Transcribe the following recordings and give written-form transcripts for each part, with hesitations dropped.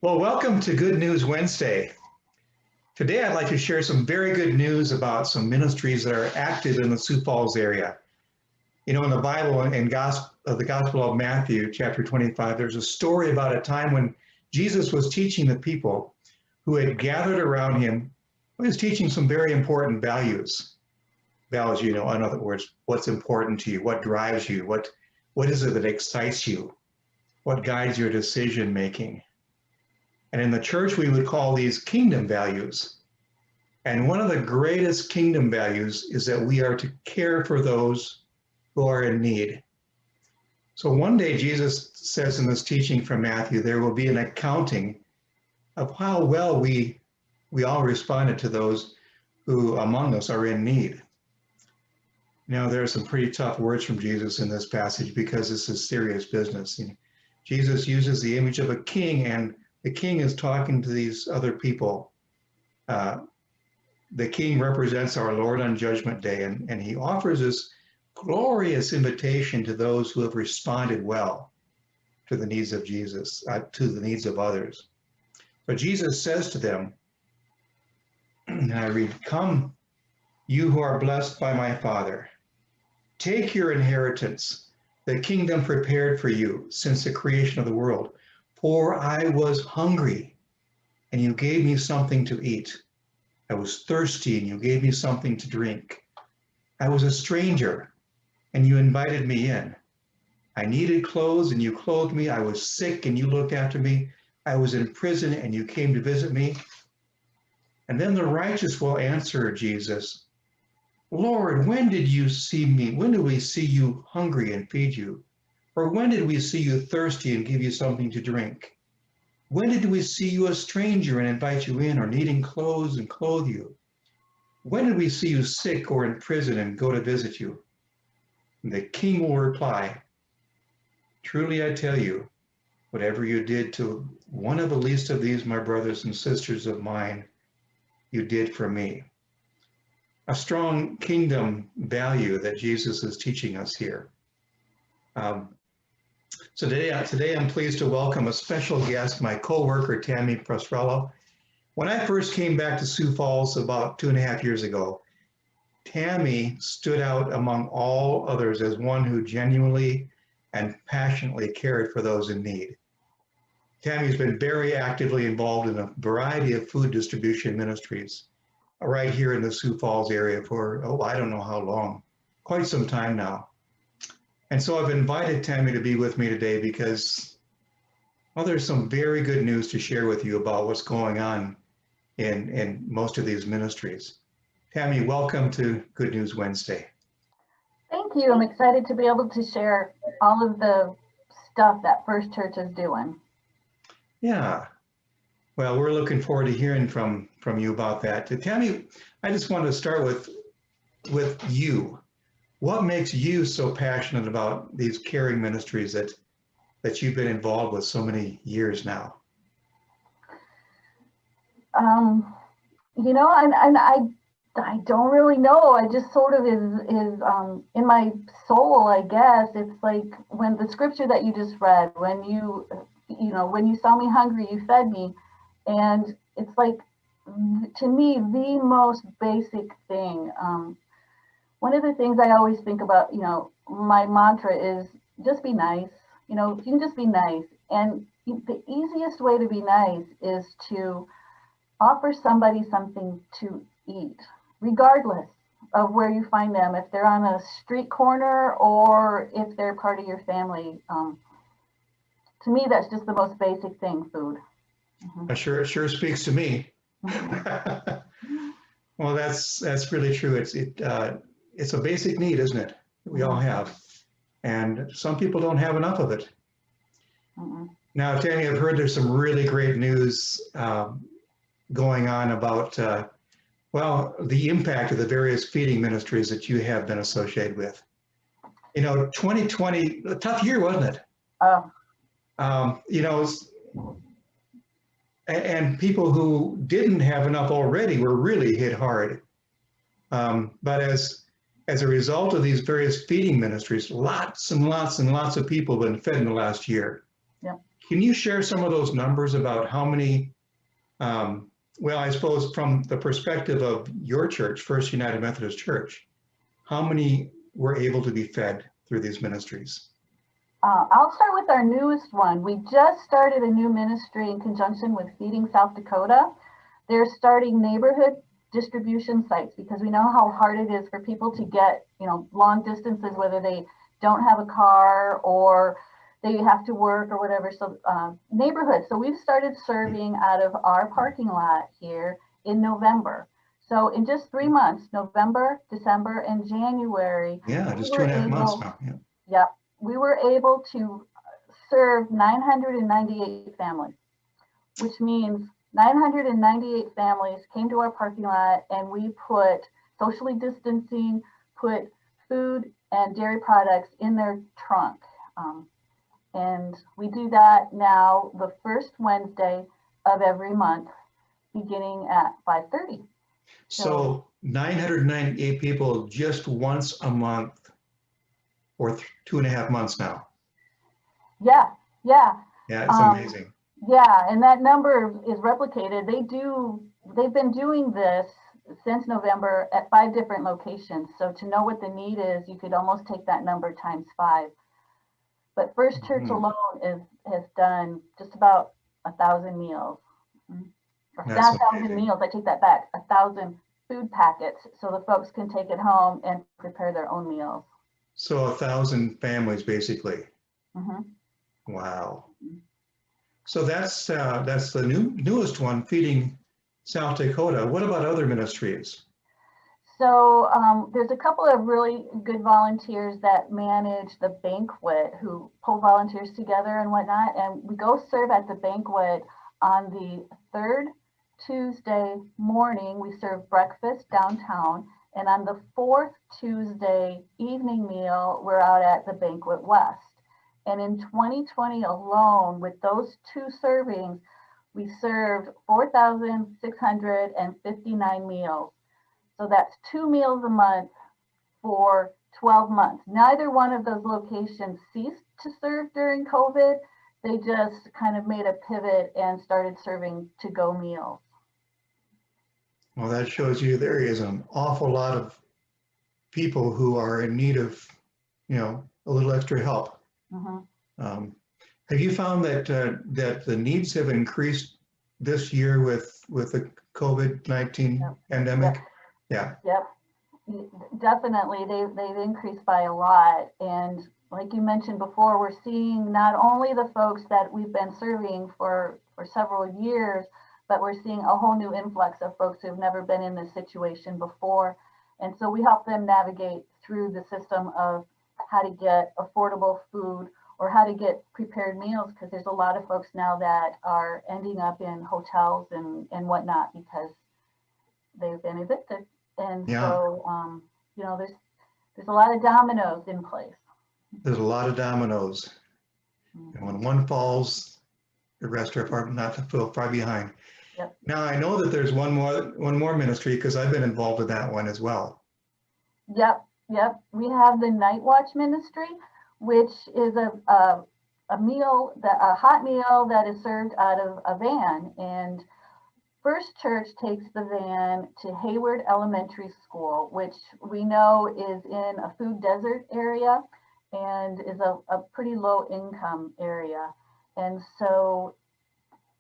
Well, welcome to Good News Wednesday. Today, I'd like to share some very good news about some ministries that are active in the Sioux Falls area. You know, in the Bible, in the Gospel of Matthew, chapter 25, there's a story about a time when Jesus was teaching the people who had gathered around him. He was teaching some very important values. Values, you know, in other words, what's important to you, what drives you, what is it that excites you, what guides your decision making. And in the church, we would call these kingdom values. And one of the greatest kingdom values is that we are to care for those who are in need. So one day, Jesus says in this teaching from Matthew, there will be an accounting of how well we all responded to those who among us are in need. Now, there are some pretty tough words from Jesus in this passage because this is serious business. Jesus uses the image of a king, and the king is talking to these other people. The king represents our Lord on Judgment Day, and he offers this glorious invitation to those who have responded well to the needs of Jesus, to the needs of others. But Jesus says to them, and I read, "Come, you who are blessed by my Father, take your inheritance, the kingdom prepared for you since the creation of the world. For I was hungry, and you gave me something to eat. I was thirsty, and you gave me something to drink. I was a stranger, and you invited me in. I needed clothes, and you clothed me. I was sick, and you looked after me. I was in prison, and you came to visit me." And then the righteous will answer Jesus, "Lord, when did you see me? When did we see you hungry and feed you? Or when did we see you thirsty and give you something to drink? When did we see you a stranger and invite you in, or needing clothes and clothe you? When did we see you sick or in prison and go to visit you?" And the king will reply, "Truly I tell you, whatever you did to one of the least of these, my brothers and sisters of mine, you did for me." A strong kingdom value that Jesus is teaching us here. So today I'm pleased to welcome a special guest, my co-worker, Tami Prostrollo. When I first came back to Sioux Falls about 2.5 years ago, Tami stood out among all others as one who genuinely and passionately cared for those in need. Tami's been very actively involved in a variety of food distribution ministries right here in the Sioux Falls area for, I don't know how long, quite some time now. And so I've invited Tami to be with me today because, well, there's some very good news to share with you about what's going on in most of these ministries. Tami, welcome to Good News Wednesday. Thank you. I'm excited to be able to share all of the stuff that First Church is doing. Yeah. Well, we're looking forward to hearing from you about that. Tami, I just wanted to start with you. What makes you so passionate about these caring ministries that you've been involved with so many years now? You know, and I don't really know. I just sort of is in my soul, I guess. It's like when the scripture that you just read, when you saw me hungry, you fed me. And it's like, to me, the most basic thing. One of the things I always think about, my mantra is just be nice. You can just be nice. And the easiest way to be nice is to offer somebody something to eat, regardless of where you find them, if they're on a street corner or if they're part of your family. To me, that's just the most basic thing, food. It sure speaks to me. Well, that's really true. It's a basic need, isn't it? That we all have, and some people don't have enough of it. Now, Tami, I've heard there's some really great news going on about the impact of the various feeding ministries that you have been associated with. 2020, a tough year, wasn't it? And people who didn't have enough already were really hit hard. But as a result of these various feeding ministries, lots and lots and lots of people have been fed in the last year. Yep. Can you share some of those numbers about how many, well, I suppose from the perspective of your church, First United Methodist Church, how many were able to be fed through these ministries? I'll start with our newest one. We just started a new ministry in conjunction with Feeding South Dakota. They're starting neighborhood distribution sites because we know how hard it is for people to get, long distances, whether they don't have a car or they have to work or whatever. So neighborhoods. So we've started serving out of our parking lot here in November. So in just 3 months, November, December, and January. Yeah, just 2.5 months now. Yeah. Yep. We were able to serve 998 families, which means 998 families came to our parking lot and we put socially distancing, put food and dairy products in their trunk. And we do that now the first Wednesday of every month, beginning at 5:30. So 998 people just once a month for 2.5 months now. Yeah. Yeah, it's amazing. Yeah, and that number is replicated. They've been doing this since November at 5 different locations. So to know what the need is, you could almost take that number times 5. But First Church alone has done just about 1,000 meals. Or not 1,000 meals, I take that back, 1,000 food packets so the folks can take it home and prepare their own meals. So 1,000 families basically. Wow. So that's the newest one, Feeding South Dakota. What about other ministries? So there's a couple of really good volunteers that manage the banquet who pull volunteers together and whatnot. And we go serve at the banquet on the 3rd Tuesday morning. We serve breakfast downtown. And on the 4th Tuesday evening meal, we're out at the Banquet West. And in 2020 alone, with those 2 servings, we served 4,659 meals. So that's 2 meals a month for 12 months. Neither one of those locations ceased to serve during COVID. They just kind of made a pivot and started serving to-go meals. Well, that shows you there is an awful lot of people who are in need of, a little extra help. Have you found that that the needs have increased this year with the COVID-19 pandemic? Yeah. Yep. Definitely, they've increased by a lot, and like you mentioned before, we're seeing not only the folks that we've been serving for several years, but we're seeing a whole new influx of folks who've never been in this situation before, and so we help them navigate through the system of how to get affordable food or how to get prepared meals, because there's a lot of folks now that are ending up in hotels and whatnot because they've been evicted. And so, there's a lot of dominoes in place. There's a lot of dominoes. And when one falls, the rest are not far behind. Yep. Now, I know that there's one more ministry because I've been involved in that one as well. Yep. We have the Night Watch ministry, which is a hot meal that is served out of a van. And First Church takes the van to Hayward Elementary School, which we know is in a food desert area and is a pretty low income area. And so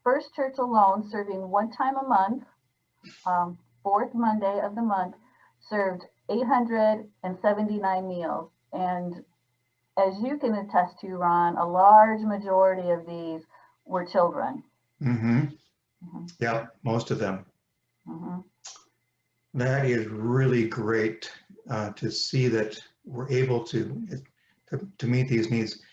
First Church alone, serving 1 time a month, 4th Monday of the month, served 879 meals. And as you can attest to, Ron, a large majority of these were children. Yeah, most of them. That is really great to see that we're able to meet these needs.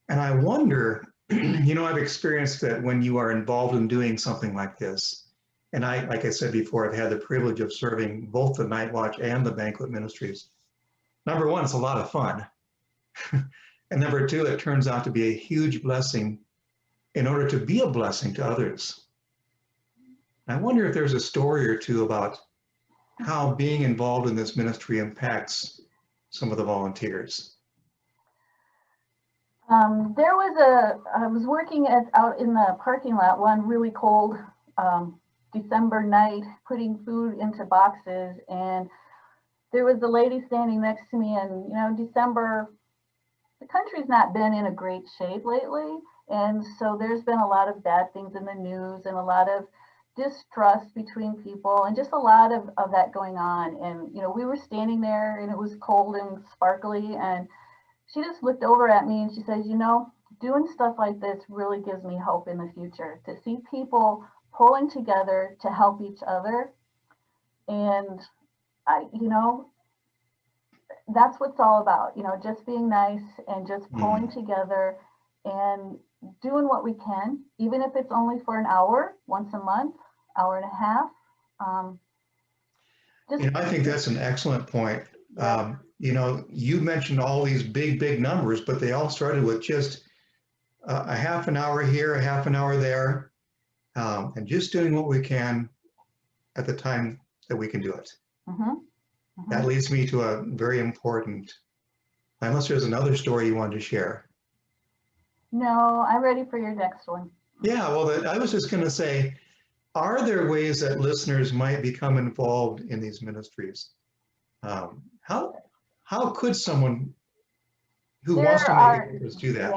And I wonder, I've experienced that when you are involved in doing something like this, and like I said before, I've had the privilege of serving both the Night Watch and the banquet ministries. Number one, it's a lot of fun. And number two, it turns out to be a huge blessing in order to be a blessing to others. I wonder if there's a story or two about how being involved in this ministry impacts some of the volunteers. I was working out in the parking lot one really cold December night, putting food into boxes, and there was a lady standing next to me, and December, the country's not been in a great shape lately, and so there's been a lot of bad things in the news and a lot of distrust between people and just a lot of that going on. And we were standing there and it was cold and sparkly, and she just looked over at me and she says, doing stuff like this really gives me hope in the future, to see people pulling together to help each other. And that's what it's all about, just being nice and just pulling together and doing what we can, even if it's only for an hour, once a month, hour and a half. I think that's an excellent point. Yeah. You mentioned all these big numbers, but they all started with just a half an hour here, a half an hour there, and just doing what we can at the time that we can do it. That leads me to a very important, unless there's another story you wanted to share. No, I'm ready for your next one. Yeah, well, I was just going to say, are there ways that listeners might become involved in these ministries? How could someone who wants to make a difference do that?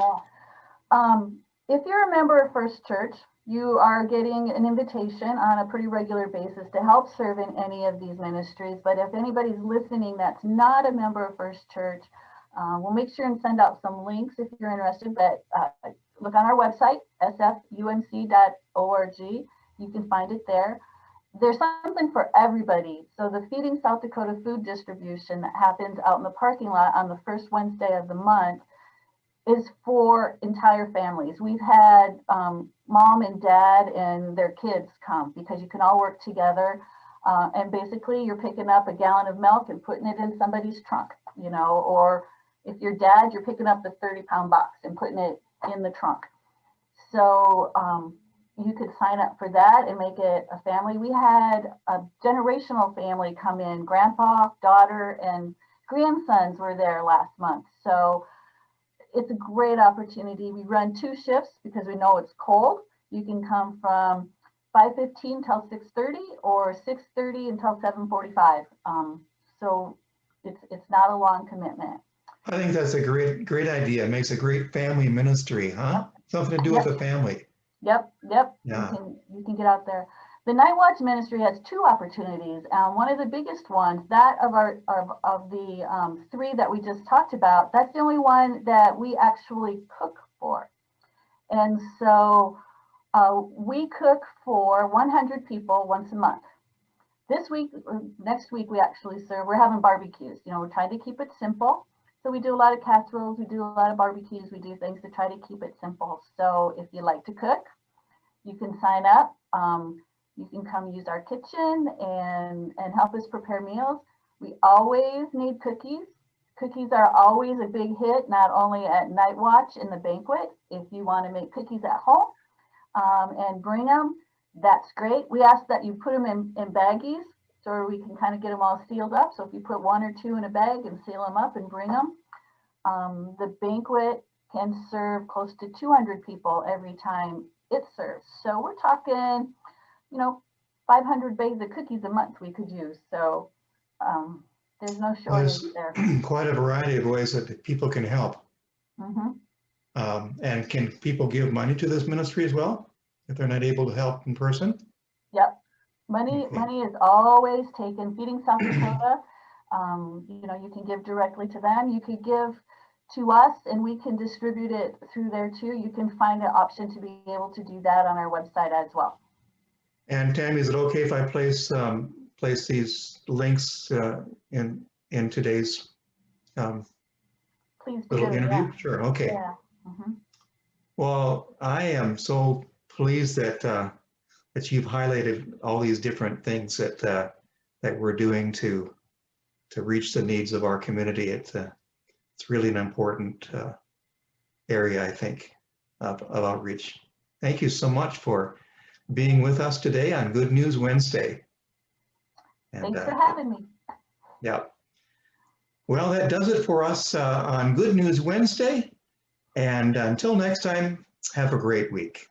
Yeah. If you're a member of First Church, you are getting an invitation on a pretty regular basis to help serve in any of these ministries. But if anybody's listening that's not a member of First Church, we'll make sure and send out some links if you're interested. But look on our website, sfumc.org. You can find it there. There's something for everybody. So the Feeding South Dakota food distribution that happens out in the parking lot on the first Wednesday of the month is for entire families. We've had mom and dad and their kids come because you can all work together. And basically you're picking up a gallon of milk and putting it in somebody's trunk, or if you're dad, you're picking up the 30-pound box and putting it in the trunk. So you could sign up for that and make it a family. We had a generational family come in, grandpa, daughter, and grandsons were there last month. So it's a great opportunity. We run 2 shifts because we know it's cold. You can come from 5:15 till 6:30 or 6:30 until 7:45. So it's not a long commitment. I think that's a great idea. It makes a great family ministry, huh? Yep. Something to do with the family. Yep. Yeah. You can get out there. The Night Watch Ministry has 2 opportunities. One of the biggest ones, that of the 3 that we just talked about, that's the only one that we actually cook for. And so we cook for 100 people once a month. Next week we actually serve, we're having barbecues. We're trying to keep it simple. So we do a lot of casseroles, we do a lot of barbecues, we do things to try to keep it simple. So if you like to cook, you can sign up. You can come use our kitchen and help us prepare meals. We always need cookies. Cookies are always a big hit, not only at Night Watch in the banquet. If you want to make cookies at home and bring them, that's great. We ask that you put them in baggies so we can kind of get them all sealed up. So if you put 1 or 2 in a bag and seal them up and bring them, the banquet can serve close to 200 people every time it serves. So we're talking, 500 bags of cookies a month we could use. So there's no shortage there. Quite a variety of ways that people can help. And can people give money to this ministry as well if they're not able to help in person? Yep. Money is always taken. Feeding South Dakota, you can give directly to them. You could give to us and we can distribute it through there too. You can find an option to be able to do that on our website as well. And Tami, is it okay if I place these links in today's Please little do, interview? yeah. Sure. Okay. Yeah. Well, I am so pleased that that you've highlighted all these different things that we're doing to reach the needs of our community. It's really an important area, I think, of outreach. Thank you so much for being with us today on Good News Wednesday. And, thanks for having me. Yeah. Well, that does it for us on Good News Wednesday. And until next time, have a great week.